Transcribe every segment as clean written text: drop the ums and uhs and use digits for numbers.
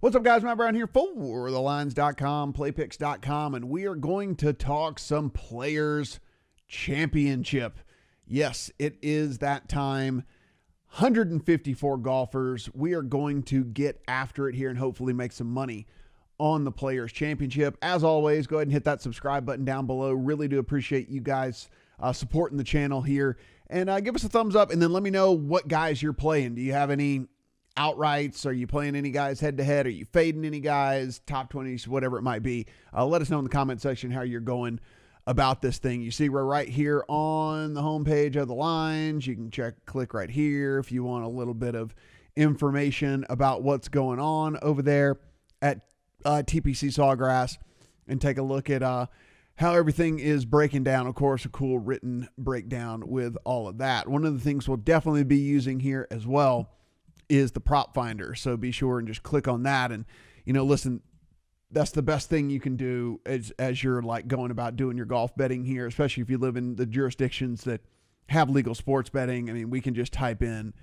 What's up, guys? Matt Brown here for thelines.com, playpicks.com, and we are going to talk some Players Championship. Yes, it is that time. 154 golfers. We are going to get after it here and hopefully make some money on the Players Championship. As always, go ahead and hit that subscribe button down below. Really do appreciate you guys supporting the channel here. And give us a thumbs up, and then let me know what guys you're playing. Do you have any outrights? Are you playing any guys head-to-head? Are you fading any guys, top 20s, whatever it might be? Let us know in the comment section how you're going about this thing. You see we're right here on the homepage of the lines. You can click right here if you want a little bit of information about what's going on over there at TPC Sawgrass and take a look at how everything is breaking down. Of course, a cool written breakdown with all of that. One of the things we'll definitely be using here as well is the prop finder. So be sure and just click on that. And, listen, that's the best thing you can do as you're like going about doing your golf betting here, especially if you live in the jurisdictions that have legal sports betting. I mean, we can just type in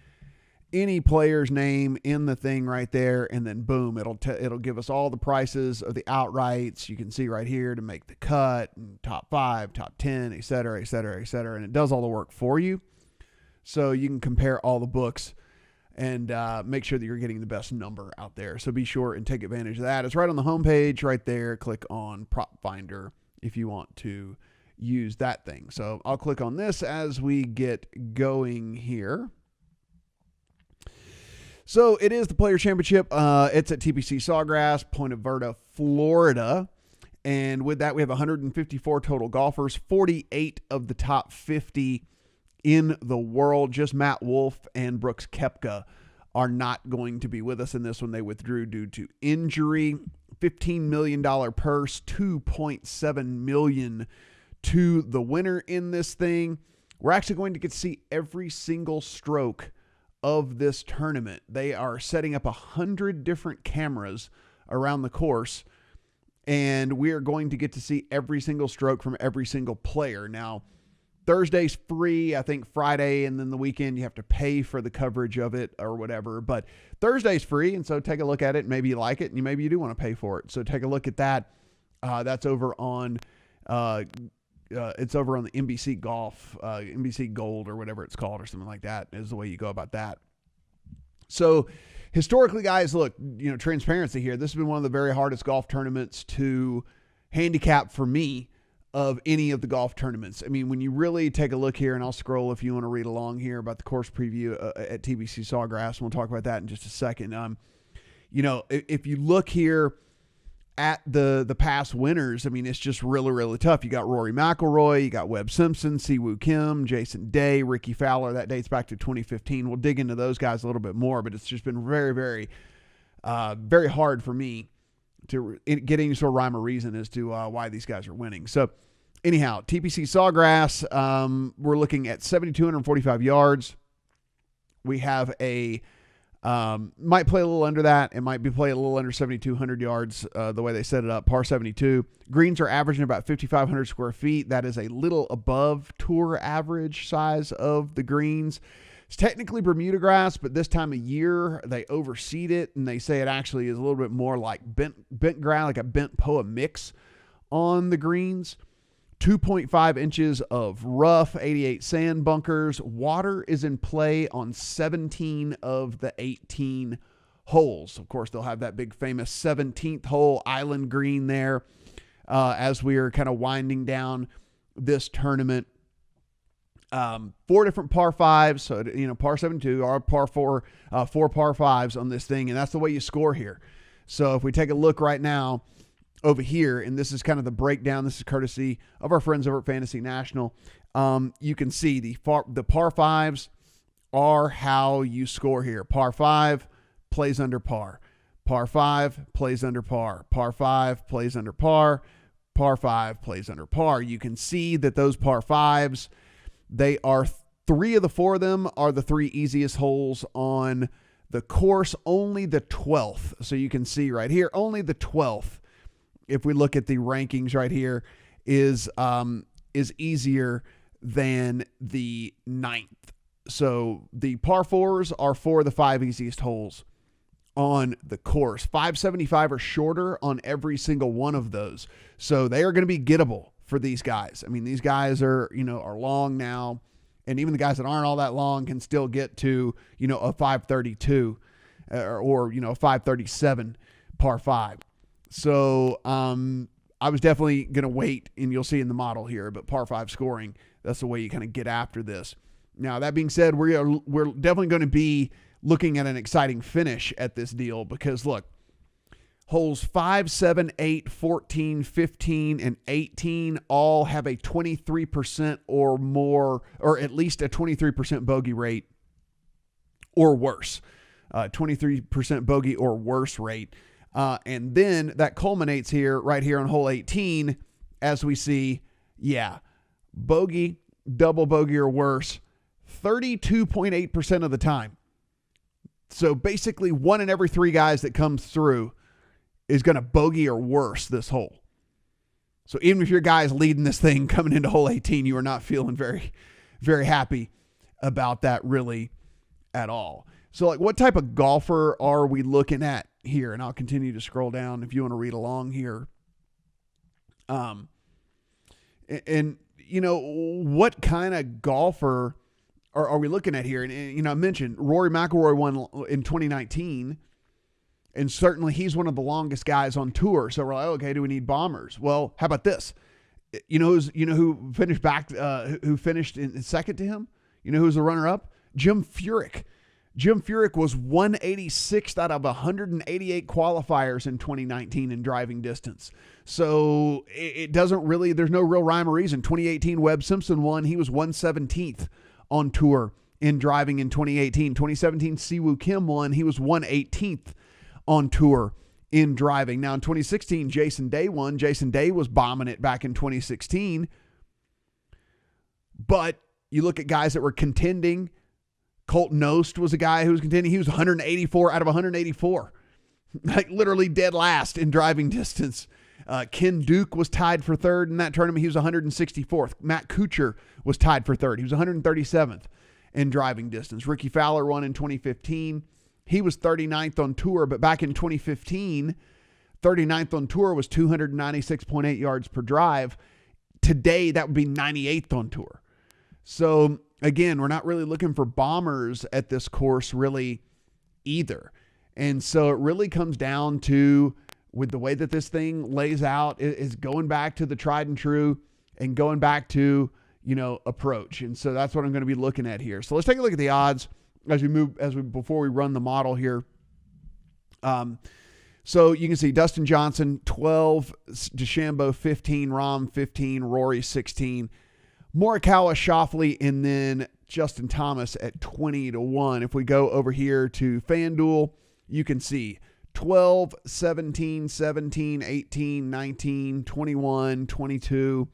any player's name in the thing right there, and then boom, it'll give us all the prices of the outrights. You can see right here to make the cut, and top 5, top 10, et cetera, et cetera, et cetera. And it does all the work for you. So you can compare all the books and make sure that you're getting the best number out there. So be sure and take advantage of that. It's right on the homepage right there. Click on Prop Finder if you want to use that thing. So I'll click on this as we get going here. So it is the Players Championship. It's at TPC Sawgrass, Point Verda, Florida. And with that, we have 154 total golfers, 48 of the top 50 in the world. Just Matt Wolff and Brooks Koepka are not going to be with us in this one. They withdrew due to injury. $15 million purse, $2.7 million to the winner in this thing. We're actually going to get to see every single stroke of this tournament. They are setting up 100 different cameras around the course, and we are going to get to see every single stroke from every single player. Now, Thursday's free. I think Friday and then the weekend you have to pay for the coverage of it or whatever. But Thursday's free, and so take a look at it. Maybe you like it, and maybe you do want to pay for it. So take a look at that. That's over on it's over on the NBC Golf, NBC Gold or whatever it's called or something like that is the way you go about that. So historically, guys, look, transparency here. This has been one of the very hardest golf tournaments to handicap for me of any of the golf tournaments. I mean, when you really take a look here, and I'll scroll if you want to read along here about the course preview at TPC Sawgrass, and we'll talk about that in just a second. If you look here at the past winners, I mean, it's just really, really tough. You got Rory McIlroy, you got Webb Simpson, Siwoo Kim, Jason Day, Ricky Fowler. That dates back to 2015. We'll dig into those guys a little bit more, but it's just been very, very, very hard for me to get any sort of rhyme or reason as to why these guys are winning. So anyhow, TPC Sawgrass, we're looking at 7,245 yards. We have might play a little under that. It might be play a little under 7,200 yards the way they set it up, par 72. Greens are averaging about 5,500 square feet. That is a little above tour average size of the greens. It's technically Bermuda grass, but this time of year they overseed it, and they say it actually is a little bit more like bent ground, like a bent POA mix on the greens. 2.5 inches of rough, 88 sand bunkers. Water is in play on 17 of the 18 holes. Of course, they'll have that big famous 17th hole island green there as we are kind of winding down this tournament. 4 different par 5s, so par 72 or par 4, 4 par 5s on this thing, and that's the way you score here. So if we take a look right now over here, and this is kind of the breakdown. This is courtesy of our friends over at Fantasy National. You can see the par 5s are how you score here. Par 5 plays under par. Par 5 plays under par. Par 5 plays under par. Par 5 plays under par. You can see that those par 5s, they are 3 of the 4 of them are the 3 easiest holes on the course. Only the 12th. So you can see right here, only the 12th, if we look at the rankings right here, is easier than the 9th. So the par 4s are 4 of the 5 easiest holes on the course. 575 or shorter on every single one of those. So they are going to be gettable for these guys. I mean, these guys are long now, and even the guys that aren't all that long can still get to, a 532 or 537 par 5. So I was definitely going to wait, and you'll see in the model here, but par 5 scoring, that's the way you kind of get after this. Now, that being said, we're definitely going to be looking at an exciting finish at this deal because, look, holes 5, 7, 8, 14, 15, and 18 all have a 23% or more, or at least a 23% bogey rate or worse. 23% bogey or worse rate. And then that culminates right here on hole 18 as we see, bogey, double bogey or worse, 32.8% of the time. So basically 1 in every 3 guys that comes through is going to bogey or worse this hole. So even if your guy is leading this thing coming into hole 18, you are not feeling very, very happy about that really at all. So like, what type of golfer are we looking at here? And I'll continue to scroll down if you want to read along here. What kind of golfer are we looking at here? And I mentioned Rory McIlroy won in 2019, and certainly he's one of the longest guys on tour. So we're like, okay, do we need bombers? Well, how about this? Who finished who finished in second to him? Who's the runner up? Jim Furyk. Jim Furyk was 186th out of 188 qualifiers in 2019 in driving distance. So it doesn't really, there's no real rhyme or reason. 2018, Webb Simpson won. He was 117th on tour in driving in 2018. 2017, Siwoo Kim won. He was 118th on tour in driving. Now in 2016, Jason Day won. Jason Day was bombing it back in 2016. But you look at guys that were contending. Colt Knost was a guy who was contending. He was 184 out of 184. Like literally dead last in driving distance. Ken Duke was tied for third in that tournament. He was 164th. Matt Kuchar was tied for third. He was 137th in driving distance. Ricky Fowler won in 2015. He was 39th on tour, but back in 2015, 39th on tour was 296.8 yards per drive. Today, that would be 98th on tour. So again, we're not really looking for bombers at this course really either. And so it really comes down to, with the way that this thing lays out, is going back to the tried and true and going back to, approach. And so that's what I'm going to be looking at here. So let's take a look at the odds before we run the model here. So you can see Dustin Johnson, 12, DeChambeau, 15, Rahm, 15, Rory, 16, Morikawa, Schauffele, and then Justin Thomas at 20-1. If we go over here to FanDuel, you can see 12, 17, 17, 18, 19, 21, 22,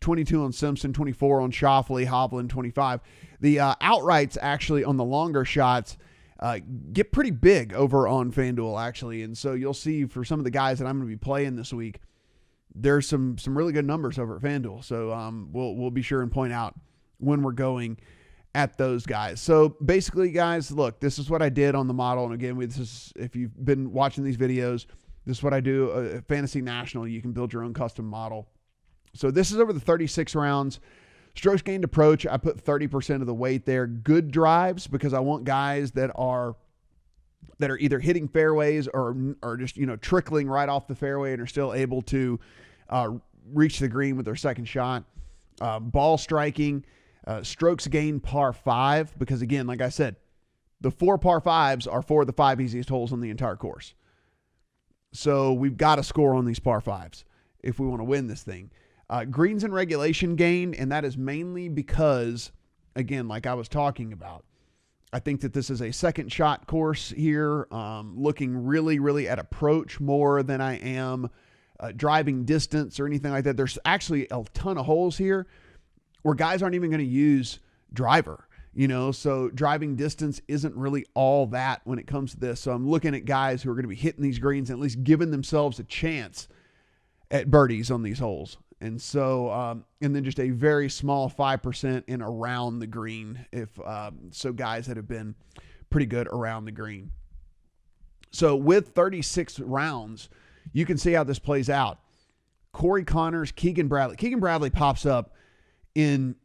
22 on Simpson, 24 on Schauffele, Hovland, 25. The outrights actually on the longer shots get pretty big over on FanDuel actually. And so you'll see for some of the guys that I'm going to be playing this week, there's some really good numbers over at FanDuel. So we'll be sure and point out when we're going at those guys. So basically, guys, look, this is what I did on the model. And again, if you've been watching these videos, this is what I do. Fantasy National, you can build your own custom model. So this is over the 36 rounds. Strokes gained approach, I put 30% of the weight there. Good drives, because I want guys that are either hitting fairways or just trickling right off the fairway and are still able to reach the green with their second shot. Ball striking, strokes gained par 5, because again, like I said, the 4 par 5s are 4 of the 5 easiest holes on the entire course. So we've got to score on these par 5s if we want to win this thing. Greens in regulation gain, and that is mainly because, again, like I was talking about, I think that this is a second shot course here, looking really, really at approach more than I am driving distance or anything like that. There's actually a ton of holes here where guys aren't even going to use driver, so driving distance isn't really all that when it comes to this. So I'm looking at guys who are going to be hitting these greens and at least giving themselves a chance at birdies on these holes. And so, and then just a very small 5% in around the green. So guys that have been pretty good around the green. So with 36 rounds, you can see how this plays out. Corey Connors, Keegan Bradley. Keegan Bradley pops up in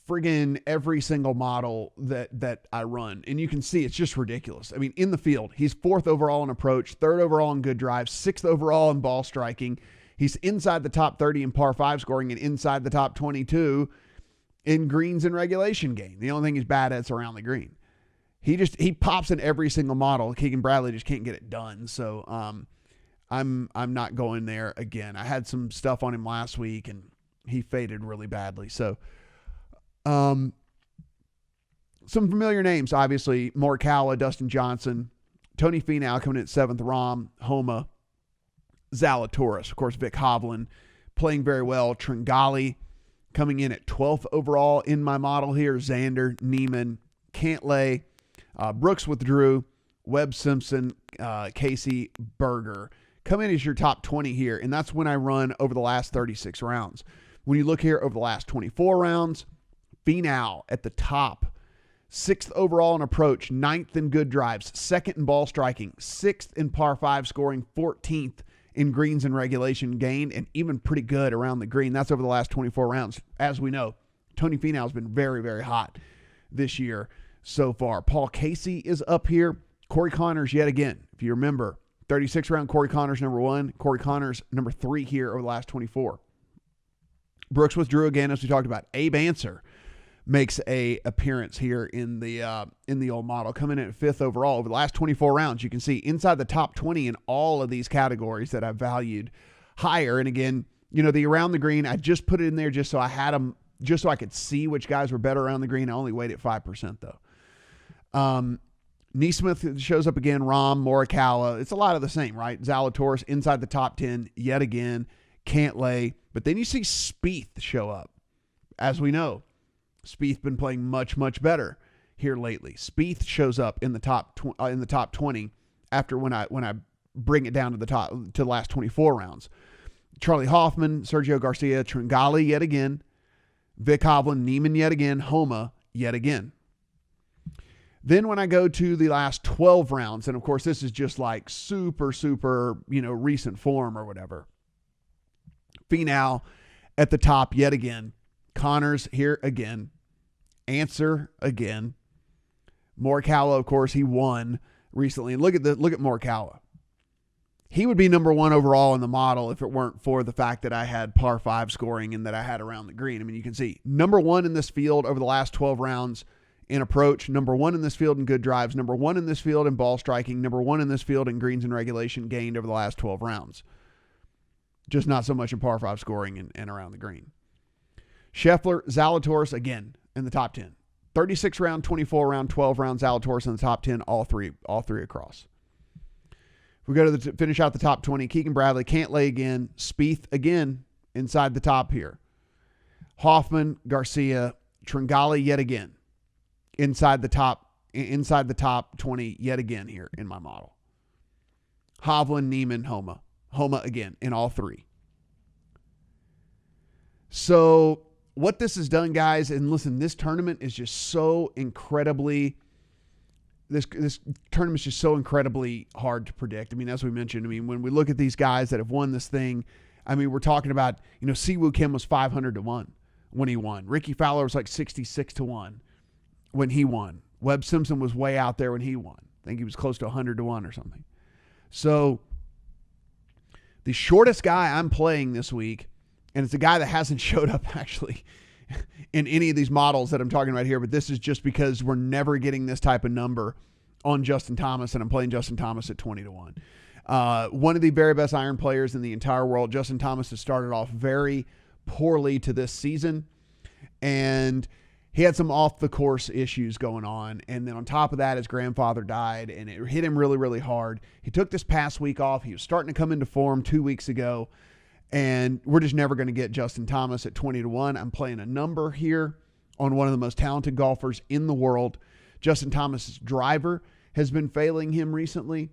friggin' every single model that I run. And you can see it's just ridiculous. I mean, in the field, he's 4th overall in approach, 3rd overall in good drives, 6th overall in ball striking. He's inside the top 30 in par 5 scoring and inside the top 22 in greens and regulation gain. The only thing he's bad at is around the green. He pops in every single model. Keegan Bradley just can't get it done. So I'm not going there again. I had some stuff on him last week and he faded really badly. So some familiar names, obviously, Morikawa, Dustin Johnson, Tony Finau coming in at 7th, Rahm, Homa, Zalatoris. Of course, Vic Hovland playing very well. Tringali coming in at 12th overall in my model here. Xander, Neiman, Cantlay, Brooks withdrew, Webb Simpson, Casey Berger. Come in as your top 20 here, and that's when I run over the last 36 rounds. When you look here over the last 24 rounds, Finau at the top, 6th overall in approach, 9th in good drives, 2nd in ball striking, 6th in par 5 scoring, 14th in greens and regulation gain, and even pretty good around the green. That's over the last 24 rounds. As we know, Tony Finau has been very, very hot this year so far. Paul Casey is up here. Corey Connors yet again. If you remember, 36 round Corey Connors number 1, Corey Connors number 3 here over the last 24. Brooks withdrew again, as we talked about. Abe Answer makes a appearance here in the old model, coming in at 5th overall over the last 24 rounds. You can see inside the top 20 in all of these categories that I valued higher. And again, you know, the around the green, I just put it in there just so I had them, just so I could see which guys were better around the green. I only weighted 5% though. Neesmith shows up again. Rahm, Morikawa. It's a lot of the same, right? Zalatoris inside the top 10 yet again. Cantlay. But then you see Spieth show up. As we know, Spieth been playing much, much better here lately. Spieth shows up in the top 20 after when I bring it down to the last 24 rounds. Charlie Hoffman, Sergio Garcia, Tringali yet again. Vic Hovland, Neiman yet again. Homa yet again. Then when I go to the last 12 rounds, and of course this is just like super, super, recent form or whatever. Finau at the top yet again. Connors here again. Answer again. Morikawa, of course, he won recently. And look at Morikawa. He would be number 1 overall in the model if it weren't for the fact that I had par 5 scoring and that I had around the green. I mean, you can see number 1 in this field over the last 12 rounds in approach, number 1 in this field in good drives, number 1 in this field in ball striking, number 1 in this field in greens and regulation gained over the last 12 rounds. Just not so much in par 5 scoring and around the green. Scheffler, Zalatoris again in the top 10. 36 round, 24 round, 12 round, Zalatoris in the top 10, all three across. If we go to finish out the top 20, Keegan Bradley, Cantlay again, Spieth again inside the top here. Hoffman, Garcia, Tringali yet again inside the top 20 yet again here in my model. Hovland, Neiman, Homa again in all three. So what this has done, guys, and listen, this tournament is just so incredibly, this tournament's just so incredibly hard to predict. I mean, as we mentioned, when we look at these guys that have won this thing, we're talking about, Siwoo Kim was 500 to 1 when he won. Ricky Fowler was like 66 to 1 when he won. Webb Simpson was way out there when he won. I think he was close to 100 to 1 or something. So the shortest guy I'm playing this week, and it's a guy that hasn't showed up actually in any of these models that I'm talking about here, but this is just because we're never getting this type of number on Justin Thomas, and I'm playing Justin Thomas at 20 to 1. One of the very best iron players in the entire world. Justin Thomas has started off very poorly to this season, and he had some off-the-course issues going on, and then on top of that, his grandfather died, and it hit him really, really hard. He took this past week off. He was starting to come into form 2 weeks ago, and we're just never going to get Justin Thomas at 20 to 1. I'm playing a number here on one of the most talented golfers in the world. Justin Thomas's driver has been failing him recently.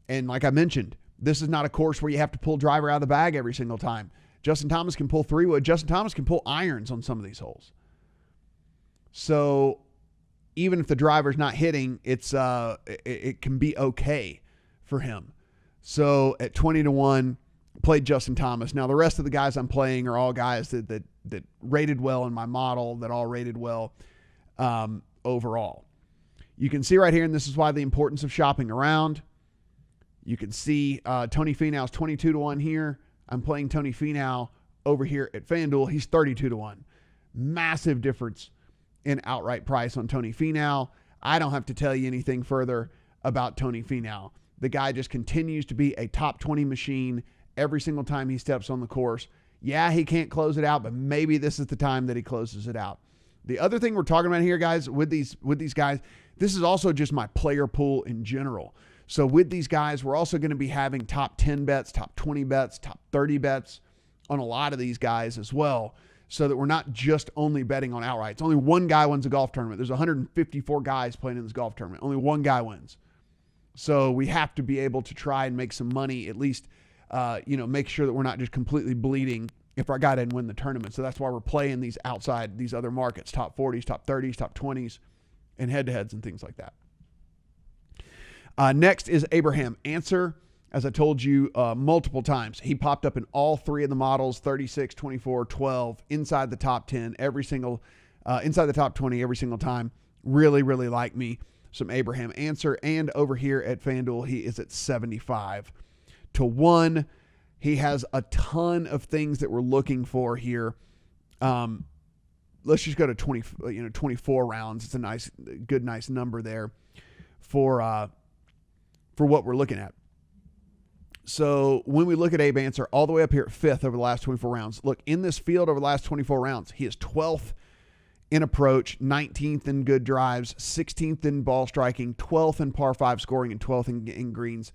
And like I mentioned, this is not a course where you have to pull driver out of the bag every single time. Justin Thomas can pull 3-wood. Justin Thomas can pull irons on some of these holes. So even if the driver's not hitting, it can be okay for him. So at 20 to 1, played Justin Thomas. Now the rest of the guys I'm playing are all guys that rated well in my model, that all rated well overall. You can see right here, and this is why the importance of shopping around. You can see Tony Finau's 22 to 1 here. I'm playing Tony Finau over here at FanDuel. He's 32 to 1. Massive difference in outright price on Tony Finau. I don't have to tell you anything further about Tony Finau. The guy just continues to be a top 20 machine every single time he steps on the course. Yeah, he can't close it out, but maybe this is the time that he closes it out. The other thing we're talking about here, guys, with these guys, this is also just my player pool in general. So with these guys, we're also going to be having top 10 bets, top 20 bets, top 30 bets on a lot of these guys as well, so that we're not just only betting on outrights. Only one guy wins a golf tournament. There's 154 guys playing in this golf tournament. Only one guy wins. So we have to be able to try and make some money, at least, make sure that we're not just completely bleeding if our guy didn't win the tournament. So that's why we're playing these outside, these other markets, top 40s, top 30s, top 20s, and head-to-heads and things like that. Next is Abraham Answer. As I told you multiple times, he popped up in all three of the models, 36, 24, 12, inside the top 10, inside the top 20 every single time. Really, really like me some Abraham Answer. And over here at FanDuel, he is at 75 to 1. He has a ton of things that we're looking for here. Let's just go to 24 rounds. It's a nice number there for what we're looking at. So when we look at Abe Answer, all the way up here at 5th over the last 24 rounds, look, in this field over the last 24 rounds, he is 12th in approach, 19th in good drives, 16th in ball striking, 12th in par 5 scoring, and 12th in greens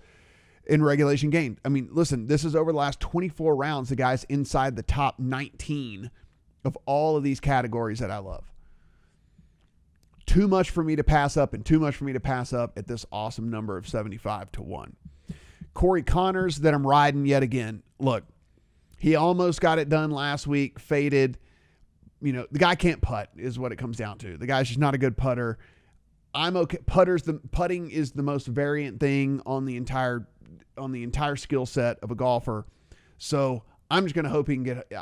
in regulation gained. I mean, listen, this is over the last 24 rounds, the guy's inside the top 19 of all of these categories that I love. Too much for me to pass up, and too much for me to pass up at this awesome number of 75 to 1. Corey Connors that I'm riding yet again. Look, he almost got it done last week, faded. The guy can't putt is what it comes down to. The guy's just not a good putter. I'm okay. Putting is the most variant thing on the entire skill set of a golfer. So I'm just going to hope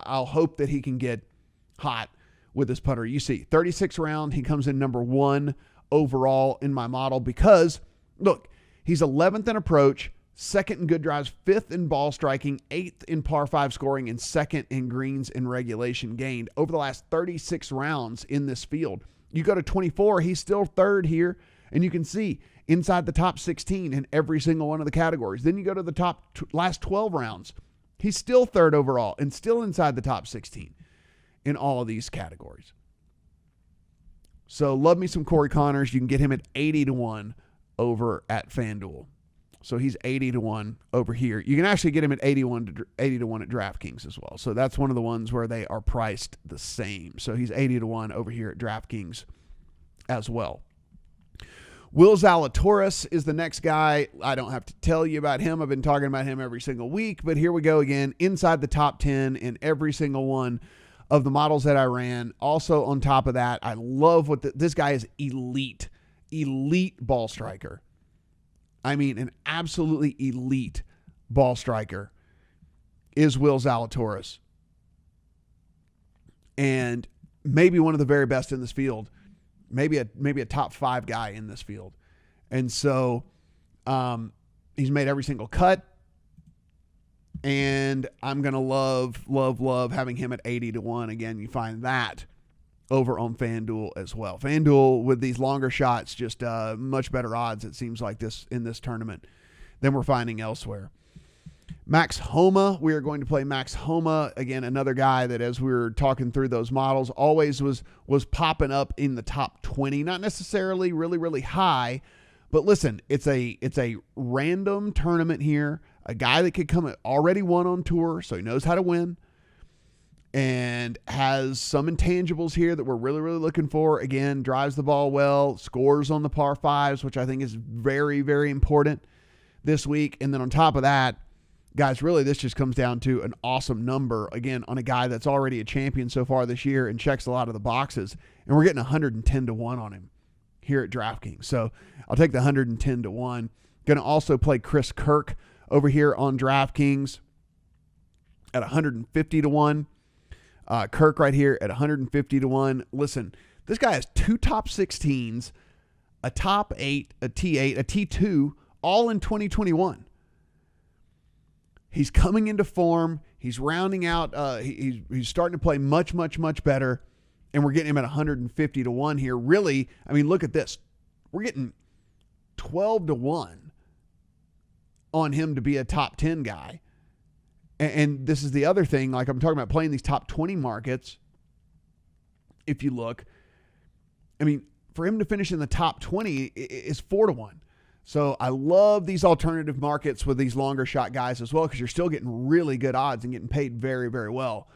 I'll hope that he can get hot with this putter. You see, 36 round, he comes in number 1 overall in my model because, look, he's 11th in approach, 2nd in good drives, 5th in ball striking, 8th in par 5 scoring, and 2nd in greens in regulation gained over the last 36 rounds in this field. You go to 24, he's still 3rd here, and you can see inside the top 16 in every single one of the categories. Then you go to the last 12 rounds. He's still 3rd overall and still inside the top 16 in all of these categories. So love me some Corey Connors. You can get him at 80 to 1 over at FanDuel. So he's 80 to 1 over here. You can actually get him at 80 to 1 at DraftKings as well. So that's one of the ones where they are priced the same. So he's 80 to 1 over here at DraftKings as well. Will Zalatoris is the next guy. I don't have to tell you about him. I've been talking about him every single week, but here we go again, inside the top 10 in every single one of the models that I ran. Also on top of that, I love this guy is elite ball striker. I mean, an absolutely elite ball striker is Will Zalatoris. And maybe one of the very best in this field. Maybe a top 5 guy in this field. And so he's made every single cut. And I'm going to love having him at 80 to 1. Again, you find that over on FanDuel as well. FanDuel with these longer shots, just much better odds, it seems like, this in this tournament than we're finding elsewhere. Max Homa, we are going to play Max Homa. Again, another guy that, as we were talking through those models, always was popping up in the top 20. Not necessarily really, really high, but listen, it's a random tournament here. A guy that could come already won on tour, so he knows how to win, and has some intangibles here that we're really, really looking for. Again, drives the ball well, scores on the par 5s, which I think is very, very important this week. And then on top of that, guys, really this just comes down to an awesome number, again, on a guy that's already a champion so far this year and checks a lot of the boxes. And we're getting 110 to 1 on him here at DraftKings. So I'll take the 110 to 1. Going to also play Chris Kirk over here on DraftKings at 150 to 1. Kirk right here at 150 to 1. Listen, this guy has 2 top 16s, a top 8, a T8, a T2, all in 2021. He's coming into form. He's rounding out. He's starting to play much, much, much better. And we're getting him at 150 to 1 here. Really, I mean, look at this. We're getting 12 to 1 on him to be a top 10 guy. And this is the other thing, like I'm talking about playing these top 20 markets. If you look, I mean, for him to finish in the top 20 is 4 to 1. So I love these alternative markets with these longer shot guys as well, because you're still getting really good odds and getting paid very, very well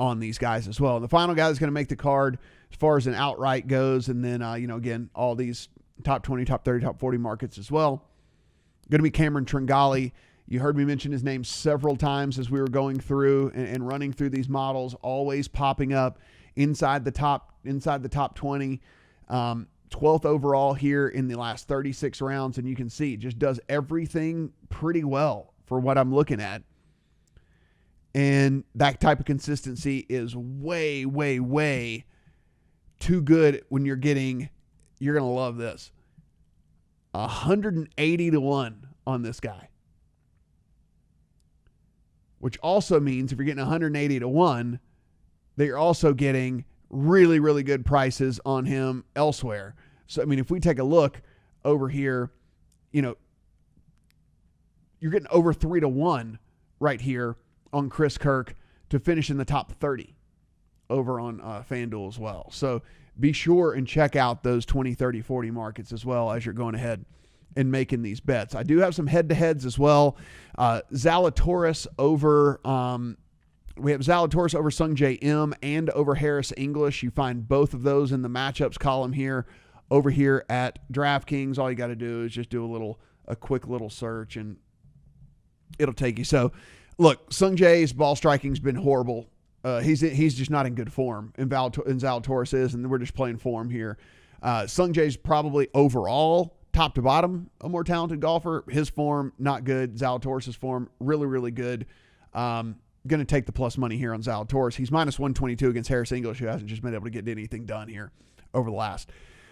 on these guys as well. And the final guy is going to make the card as far as an outright goes. And then, again, all these top 20, top 30, top 40 markets as well. Going to be Cameron Tringali. You heard me mention his name several times as we were going through and running through these models, always popping up inside the top 20. 12th overall here in the last 36 rounds. And you can see just does everything pretty well for what I'm looking at. And that type of consistency is way, way, way too good when you're going to love this. 180 to 1 on this guy. Which also means if you're getting 180 to 1, that you're also getting really, really good prices on him elsewhere. So, I mean, if we take a look over here, you're getting over 3 to 1 right here on Chris Kirk to finish in the top 30 over on FanDuel as well. So be sure and check out those 20, 30, 40 markets as well as you're going ahead and making these bets. I do have some head-to-heads as well. Zalatoris over... we have Zalatoris over Sungjae M and over Harris English. You find both of those in the matchups column here over here at DraftKings. All you got to do is just do a quick little search and it'll take you. So, look, Sungjae's ball striking's been horrible. He's just not in good form, and Zalatoris is, and we're just playing form here. Sungjae's probably overall, top to bottom, a more talented golfer. His form, not good. Zalatoris' form, really, really good. Going to take the plus money here on Zalatoris. He's minus 122 against Harris English, who hasn't just been able to get anything done here over the last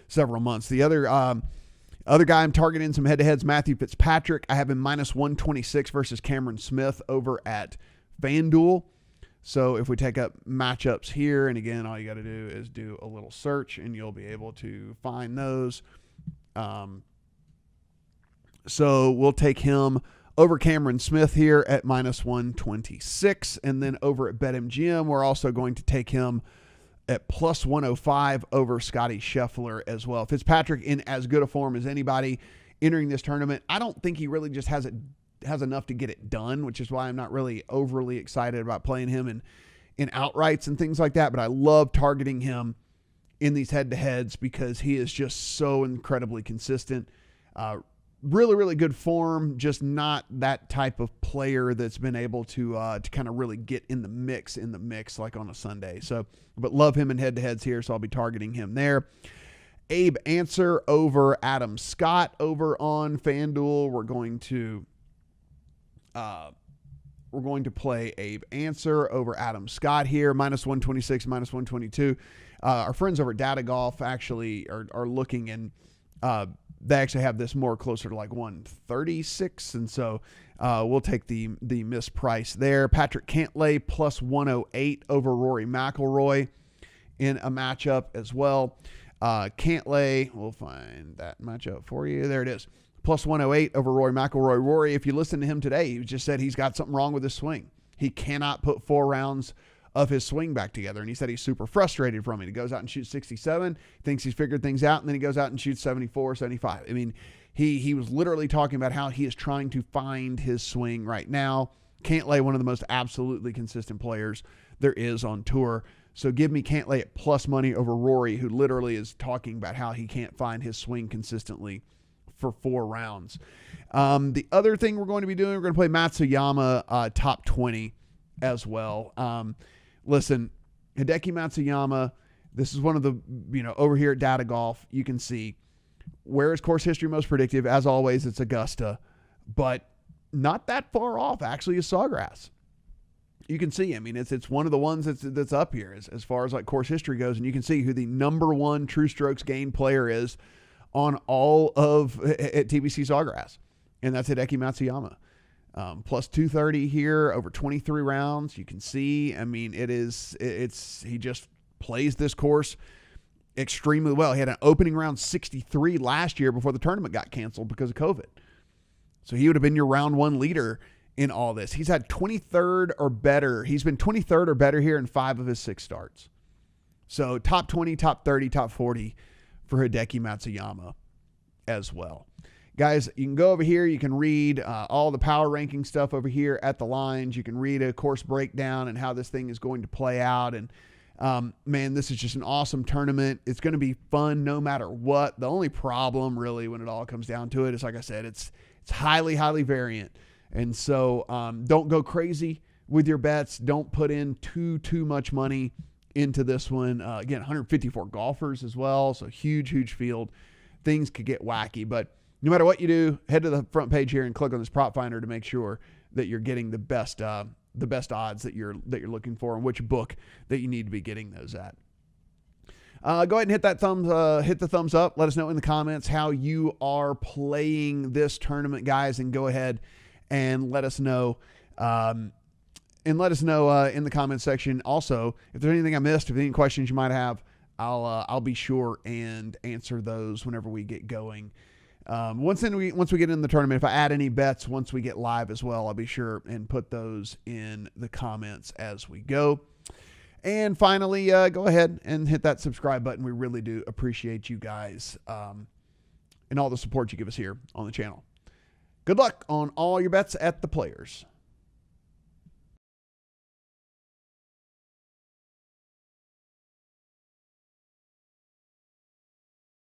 several months. The other guy I'm targeting some head-to-heads, Matthew Fitzpatrick. I have him minus 126 versus Cameron Smith over at FanDuel. So if we take up matchups here, and again, all you got to do is do a little search, and you'll be able to find those. So we'll take him over Cameron Smith here at minus 126. And then over at BetMGM, we're also going to take him at plus 105 over Scotty Scheffler as well. Fitzpatrick in as good a form as anybody entering this tournament. I don't think he really just has enough to get it done, which is why I'm not really overly excited about playing him in outrights and things like that. But I love targeting him in these head-to-heads because he is just so incredibly consistent. Really, really good form, just not that type of player that's been able to kind of really get in the mix like on a Sunday. So, but love him in head-to-heads here, so I'll be targeting him there. Abe Answer over Adam Scott over on FanDuel. We're going to play Abe Answer over Adam Scott here, minus 126, minus 122. Our friends over at Data Golf actually are looking, and they actually have this more closer to like 136, and so we'll take the misprice there. Patrick Cantlay plus 108 over Rory McIlroy in a matchup as well. Cantlay, we'll find that matchup for you. There it is. Plus 108 over Rory McIlroy. Rory, if you listen to him today, he just said he's got something wrong with his swing. He cannot put 4 rounds of his swing back together. And he said he's super frustrated from it. He goes out and shoots 67, thinks he's figured things out, and then he goes out and shoots 74, 75. I mean, he was literally talking about how he is trying to find his swing right now. Cantlay, one of the most absolutely consistent players there is on tour. So give me Cantlay at plus money over Rory, who literally is talking about how he can't find his swing consistently for 4 rounds. The other thing we're going to be doing, we're going to play Matsuyama top 20 as well. Listen, Hideki Matsuyama, this is one of the, over here at Data Golf, you can see Where is course history most predictive? As always, it's Augusta, but not that far off, actually, is Sawgrass. You can see, I mean, it's one of the ones that's up here as far as like course history goes, and you can see who the number one true strokes gained player is on all of at TPC Sawgrass, and that's Hideki Matsuyama. Plus 230 here over 23 rounds. You can see, I mean, he just plays this course extremely well. He had an opening round 63 last year before the tournament got canceled because of COVID. So he would have been your round one leader in all this. He's had 23rd or better. He's been 23rd or better here in 5 of his 6 starts. So top 20, top 30, top 40 for Hideki Matsuyama as well. Guys, you can go over here. You can read all the power ranking stuff over here at the lines. You can read a course breakdown and how this thing is going to play out. And man, this is just an awesome tournament. It's going to be fun no matter what. The only problem really when it all comes down to it is, like I said, it's highly, highly variant. And so don't go crazy with your bets. Don't put in too much money into this one. Again, 154 golfers as well. So huge, huge field. Things could get wacky, but no matter what you do, head to the front page here and click on this prop finder to make sure that you're getting the best odds that you're looking for and which book that you need to be getting those at. Go ahead and hit the thumbs up. Let us know in the comments how you are playing this tournament, guys, and go ahead and let us know. In the comments section. Also, if there's anything I missed, if any questions you might have, I'll be sure and answer those whenever we get going. Once we get in the tournament, if I add any bets once we get live as well, I'll be sure and put those in the comments as we go. And finally, go ahead and hit that subscribe button. We really do appreciate you guys and all the support you give us here on the channel. Good luck on all your bets at the Players.